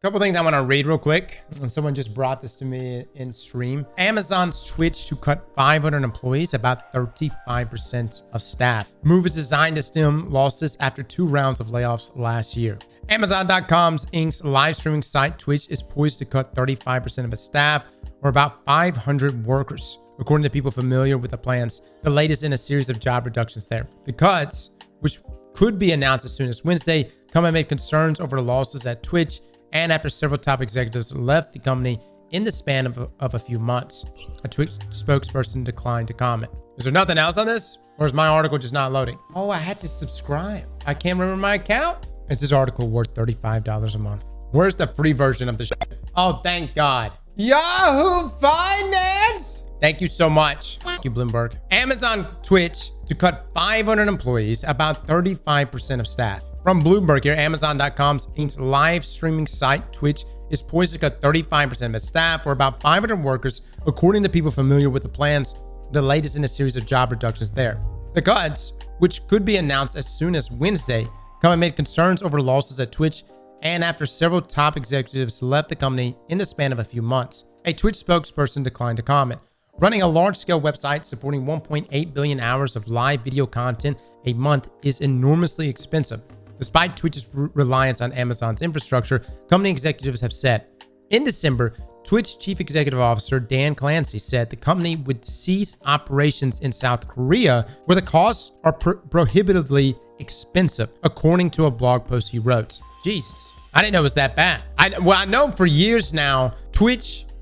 Couple things I want to read real quick. Someone just brought this to me in stream. Amazon's Twitch to cut 500 employees, about 35% of staff. Move is designed to stem losses after 2 rounds of layoffs last year. Amazon.com's Inc.'s live streaming site Twitch is poised to cut 35% of its staff, or about 500 workers, according to people familiar with the plans, the latest in a series of job reductions there. The cuts, which could be announced as soon as Wednesday, come amid concerns over losses at Twitch and after several top executives left the company in the span of a few months. A Twitch spokesperson declined to comment. Is there nothing else on this? Or is my article just not loading? Oh, I had to subscribe. I can't remember my account. Is this article worth $35 a month? Where's the free version of the shit? Oh, thank God. Yahoo Finance! Thank you so much. Thank you, Bloomberg. Amazon Twitch to cut 500 employees, about 35% of staff. From Bloomberg here, Amazon.com's Inc.'s live streaming site Twitch is poised to cut 35% of its staff, or about 500 workers, according to people familiar with the plans, the latest in a series of job reductions there. The cuts, which could be announced as soon as Wednesday, come amid concerns over losses at Twitch and after several top executives left the company in the span of a few months. A Twitch spokesperson declined to comment. Running a large-scale website supporting 1.8 billion hours of live video content a month is enormously expensive. Despite Twitch's reliance on Amazon's infrastructure, company executives have said. In December, Twitch Chief Executive Officer Dan Clancy said the company would cease operations in South Korea, where the costs are prohibitively expensive, according to a blog post he wrote. Jesus, I didn't know it was that bad. I know for years now,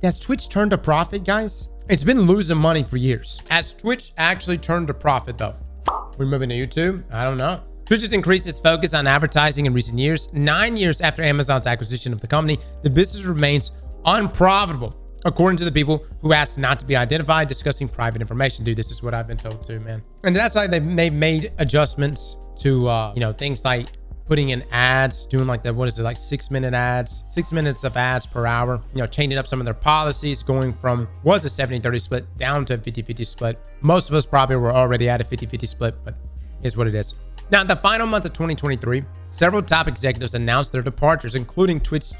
has Twitch turned a profit, guys? It's been losing money for years. Has Twitch actually turned a profit, though? We're moving to YouTube? I don't know. Twitch has increased its focus on advertising in recent years. 9 years after Amazon's acquisition of the company, the business remains unprofitable, according to the people who asked not to be identified, discussing private information. Dude, this is what I've been told too, man. And that's why they've made adjustments to, things like putting in ads, doing like the, 6-minute ads, 6 minutes of ads per hour, changing up some of their policies, going from, was a 70-30 split down to a 50-50 split. Most of us probably were already at a 50-50 split, but is what it is. Now, in the final month of 2023, several top executives announced their departures, including Twitch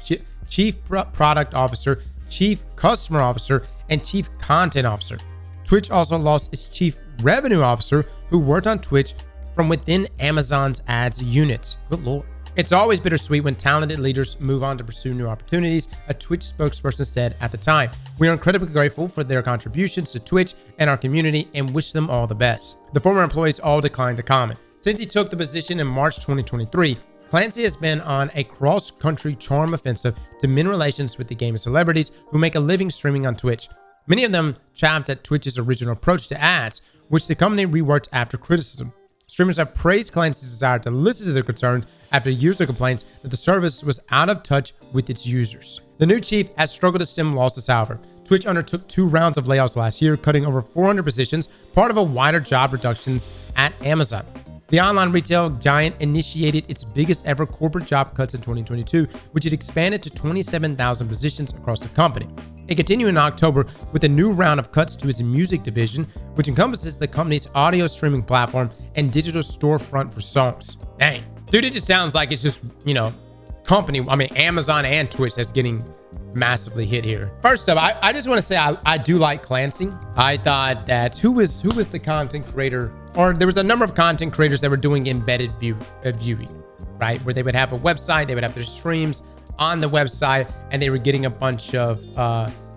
Chief Product Officer, Chief Customer Officer, and Chief Content Officer. Twitch also lost its Chief Revenue Officer, who worked on Twitch from within Amazon's ads unit. Good Lord. It's always bittersweet when talented leaders move on to pursue new opportunities, a Twitch spokesperson said at the time. We are incredibly grateful for their contributions to Twitch and our community and wish them all the best. The former employees all declined to comment. Since he took the position in March 2023, Clancy has been on a cross-country charm offensive to mend relations with the gaming celebrities who make a living streaming on Twitch. Many of them chaffed at Twitch's original approach to ads, which the company reworked after criticism. Streamers have praised Clancy's desire to listen to their concerns after years of complaints that the service was out of touch with its users. The new chief has struggled to stem losses, however. Twitch undertook 2 rounds of layoffs last year, cutting over 400 positions, part of a wider job reductions at Amazon. The online retail giant initiated its biggest ever corporate job cuts in 2022, which it expanded to 27,000 positions across the company. It continued in October with a new round of cuts to its music division, which encompasses the company's audio streaming platform and digital storefront for songs. Dang. Dude, it just sounds like it's just, Amazon and Twitch that's getting massively hit here. First up, I just want to say I do like Clancy. I thought that who was the content creator, or there was a number of content creators that were doing embedded viewing, right? Where they would have a website, they would have their streams on the website, and they were getting a bunch of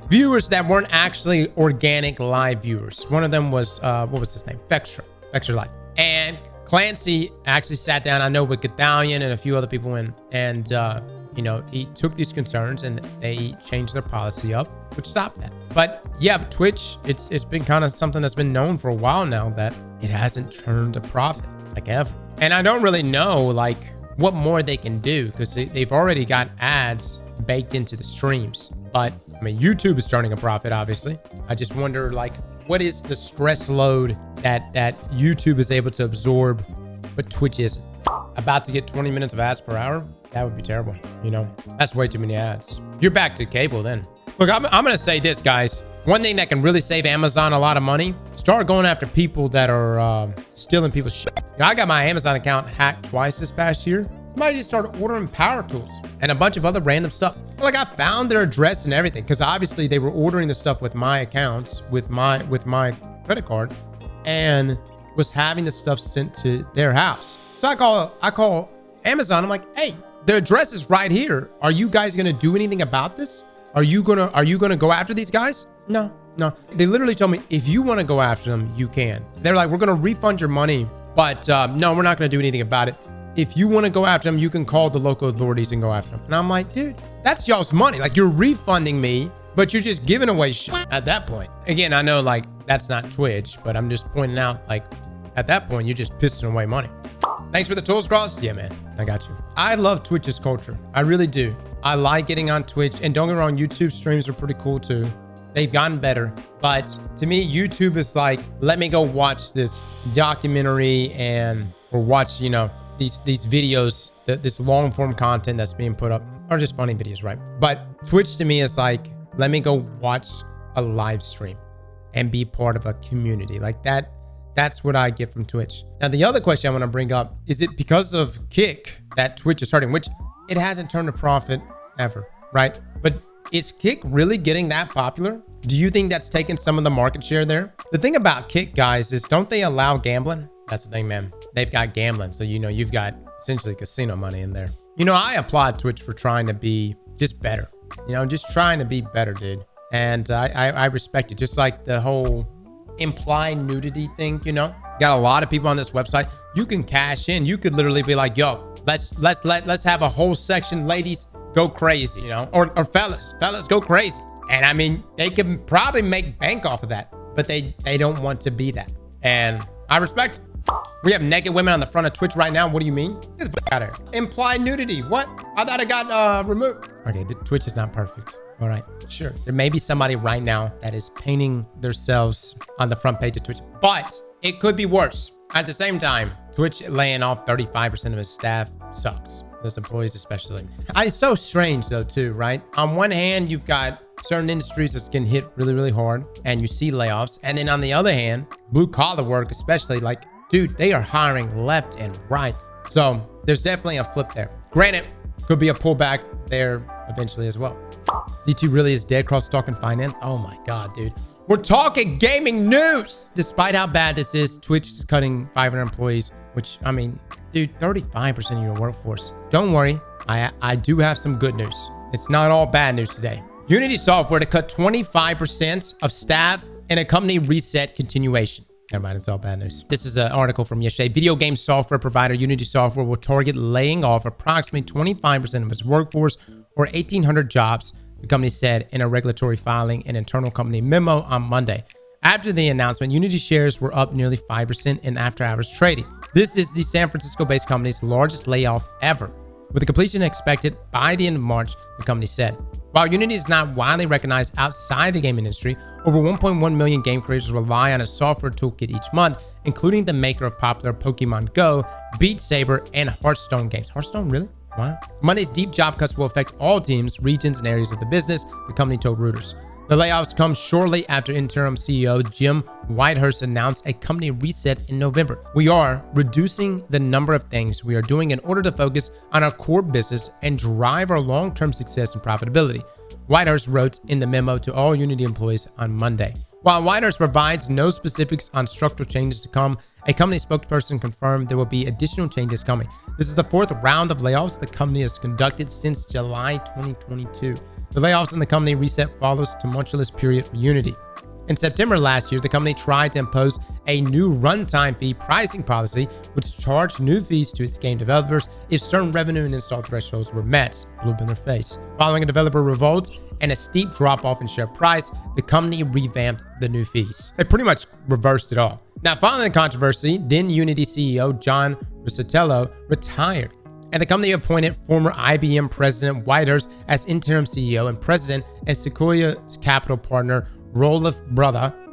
viewers that weren't actually organic live viewers. One of them was, what was his name? Vextra Life. And Clancy actually sat down, I know, with Gadalion and a few other people and he took these concerns and they changed their policy up, which stopped that. But yeah, Twitch, it's been kind of something that's been known for a while now that it hasn't turned a profit like ever. And I don't really know like what more they can do because they've already got ads baked into the streams. But YouTube is turning a profit, obviously. I just wonder like what is the stress load that YouTube is able to absorb, but Twitch isn't. About to get 20 minutes of ads per hour? That would be terrible. That's way too many ads. You're back to cable then. Look, I'm going to say this, guys. One thing that can really save Amazon a lot of money, start going after people that are stealing people's shit. I got my Amazon account hacked twice this past year. Somebody just started ordering power tools and a bunch of other random stuff. Like I found their address and everything because obviously they were ordering the stuff with my accounts, with my credit card, and was having the stuff sent to their house. So I call Amazon. I'm like, hey, the address is right here. Are you guys gonna do anything about this? Are you gonna go after these guys? No. They literally told me, if you want to go after them, you can. They're like, we're gonna refund your money, but no, we're not gonna do anything about it. If you want to go after them, you can call the local authorities and go after them. And I'm like, dude, that's y'all's money. Like, you're refunding me, but you're just giving away shit at that point. Again, I know like that's not Twitch, but I'm just pointing out like at that point, you're just pissing away money. Thanks for the tools, Cross. Yeah, man, I got you. I love Twitch's culture. I really do. I like getting on Twitch, and don't get me wrong, YouTube streams are pretty cool too. They've gotten better, but to me, YouTube is like, let me go watch this documentary or watch, these videos, this long form content that's being put up, are just funny videos, right? But Twitch to me is like, let me go watch a live stream and be part of a community like that. That's what I get from Twitch. Now, the other question I want to bring up, is it because of Kick that Twitch is hurting, which it hasn't turned a profit ever, right? But is Kick really getting that popular? Do you think that's taken some of the market share there? The thing about Kick, guys, is don't they allow gambling? That's the thing, man. They've got gambling. So, you've got essentially casino money in there. I applaud Twitch for trying to be just better, just trying to be better, dude. And I respect it. Just like the whole implied nudity thing, got a lot of people on this website. You can cash in. You could literally be like, yo, let's have a whole section, ladies, go crazy, or fellas go crazy. And I mean, they can probably make bank off of that, but they don't want to be that. And I respect it. We have naked women on the front of Twitch right now. What do you mean? Get the fuck out of here. Implied nudity. What? I thought it got removed. Okay, Twitch is not perfect. All right, sure. There may be somebody right now that is painting themselves on the front page of Twitch, but it could be worse. At the same time, Twitch laying off 35% of his staff sucks. Those employees especially. It's so strange though too, right? On one hand, you've got certain industries that's getting hit really, really hard and you see layoffs. And then on the other hand, blue collar work, especially, like, dude, they are hiring left and right. So there's definitely a flip there. Granted, could be a pullback there eventually as well. D2 really is dead. Cross talking finance. Oh my God, dude. We're talking gaming news. Despite how bad this is, Twitch is cutting 500 employees, which, I mean, dude, 35% of your workforce. Don't worry. I do have some good news. It's not all bad news today. Unity Software to cut 25% of staff in a company reset continuation. Never mind, it's all bad news. This is an article from yesterday. Video game software provider Unity Software will target laying off approximately 25% of its workforce, or 1,800 jobs, the company said in a regulatory filing and internal company memo on Monday. After the announcement, Unity shares were up nearly 5% in after-hours trading. This is the San Francisco-based company's largest layoff ever, with the completion expected by the end of March, the company said. While Unity is not widely recognized outside the game industry, over 1.1 million game creators rely on a software toolkit each month, including the maker of popular Pokemon Go, Beat Saber, and Hearthstone games. Hearthstone, really? Wow. Monday's deep job cuts will affect all teams, regions, and areas of the business, the company told Reuters. The layoffs come shortly after interim CEO Jim Whitehurst announced a company reset in November. We are reducing the number of things we are doing in order to focus on our core business and drive our long-term success and profitability, Whitehurst wrote in the memo to all Unity employees on Monday. While Whitehurst provides no specifics on structural changes to come, a company spokesperson confirmed there will be additional changes coming. This is the fourth round of layoffs the company has conducted since July 2022. The layoffs in the company reset follows a tumultuous period for Unity. In September last year, the company tried to impose a new runtime fee pricing policy, which charged new fees to its game developers if certain revenue and install thresholds were met. Blew up in their face. Following a developer revolt and a steep drop-off in share price, the company revamped the new fees. They pretty much reversed it all. Now, following the controversy, then Unity CEO John Ruscitello retired, and the company appointed former IBM president Whitehurst as interim CEO and president, and Sequoia capital partner Rolf Botha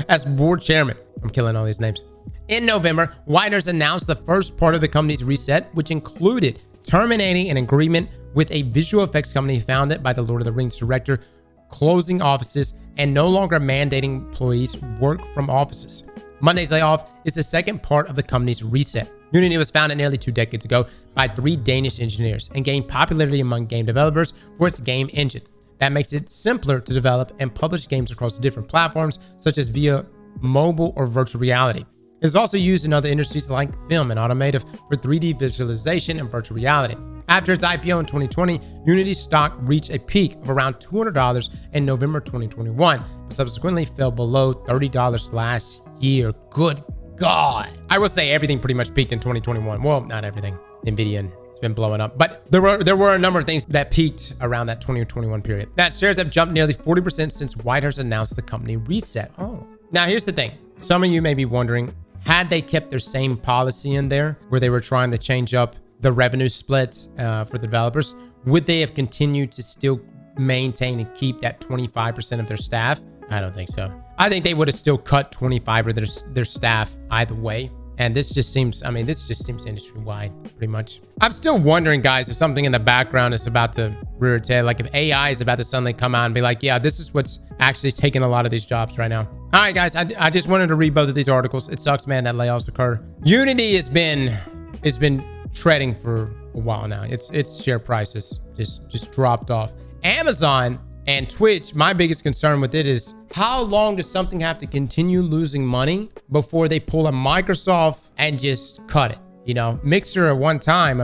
as board chairman. I'm killing all these names. In November, Whitehurst announced the first part of the company's reset, which included terminating an agreement with a visual effects company founded by the Lord of the Rings director, closing offices, and no longer mandating employees work from offices. Monday's layoff is the second part of the company's reset. Unity was founded nearly 2 decades ago by 3 Danish engineers and gained popularity among game developers for its game engine that makes it simpler to develop and publish games across different platforms, such as via mobile or virtual reality. It is also used in other industries like film and automotive for 3D visualization and virtual reality. After its IPO in 2020, Unity's stock reached a peak of around $200 in November 2021, but subsequently fell below $30 last year. Good God. I will say everything pretty much peaked in 2021. Well, not everything. Nvidia, it's been blowing up. But there were a number of things that peaked around that 2021 period. That shares have jumped nearly 40% since Whitehurst announced the company reset. Oh. Now, here's the thing. Some of you may be wondering, had they kept their same policy in there where they were trying to change up the revenue splits for the developers, would they have continued to still maintain and keep that 25% of their staff? I don't think so. I think they would have still cut 25 of their staff either way. And this just seems, this just seems industry-wide, pretty much. I'm still wondering, guys, if something in the background is about to rear its head. Like if AI is about to suddenly come out and be like, yeah, this is what's actually taking a lot of these jobs right now. All right, guys, I just wanted to read both of these articles. It sucks, man, that layoffs occur. Unity has been treading for a while now. Its share prices just dropped off. Amazon and Twitch, my biggest concern with it is how long does something have to continue losing money before they pull a Microsoft and just cut it? You know, Mixer at one time,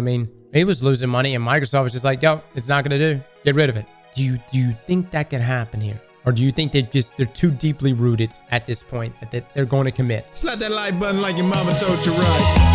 it was losing money and Microsoft was just like, yo, it's not going to do. Get rid of it. Do you think that can happen here? Or do you think they're too deeply rooted at this point that they're going to commit? Slap that like button like your mama told you right.